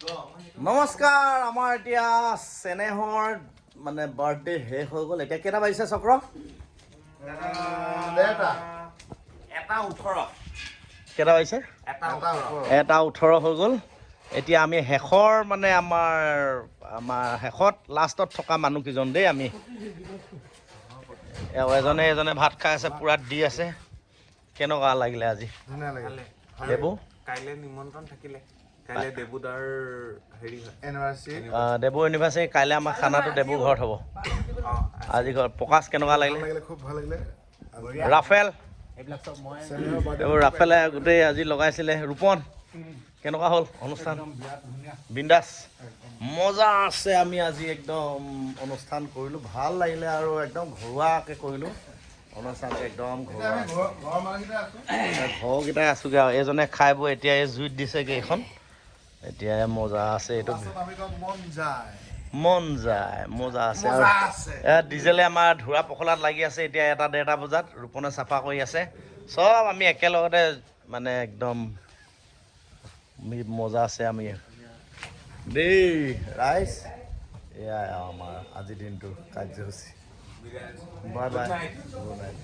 নমস্কাৰ আমাৰ এতিয়া চেনেহৰ মানে বাৰ্থডে শেষ হৈ গ'ল এতিয়া কেইটা বাজিছে চক্ৰ এটা 18 কেইটা বাজিছে এটা 18 হৈ গ'ল এতিয়া আমি শেষৰ মানে আমাৰ শেষত লাষ্টত থকা মানুহ কিজন দেই আমি এজনে ভাত খাই আছে পুৰা দি আছে কেনেকুৱা লাগিলে আজি ধুনীয়া লাগিলে দেবু কাইলে নিমন্ত্ৰণ থাকিলে কাইলে দেবুদাৰ হেৰি হয় এনিভাৰ্চাৰী দেবু ইউনিভাৰ্চিটি কাইলৈ আমাৰ খানাটো দেবু ঘৰত হ'ব আজি ঘৰত প্ৰকাশ কেনেকুৱা লাগিলে খুব ভাল লাগিলে ৰাফেল চেনেহৰ বাৰ্থডে এইবোৰ ৰাফেলে গোটেই আজি লগাইছিলে ৰূপন কেনেকুৱা হ'ল অনুষ্ঠান বিন্দাছ মজা আছে আমি আজি একদম অনুষ্ঠান কৰিলোঁ ভাল লাগিলে আৰু একদম ঘৰুৱাকৈ কৰিলোঁ অনুষ্ঠানটো একদম ঘৰুৱা ঘৰৰ মানুহকেইটা আছো ঘৰকেইটাই আছোগৈ আৰু এইজনে খাই বৈ এতিয়া এই জুইত দিছেগৈ এইখন এতিয়া মজা আছে এইটো মন যায় মজা আছে আৰু ডিজেলে আমাৰ ধোৰা পখলাত লাগি আছে এতিয়া 1-1:30 বজাত ৰূপনে চাফা কৰি আছে চব আমি একেলগতে মানে একদম মজা আছে আমি দেই ৰাইজ এয়াই আমাৰ আজিৰ দিনটোৰ কাৰ্যসূচী বাই বাই গুড নাইট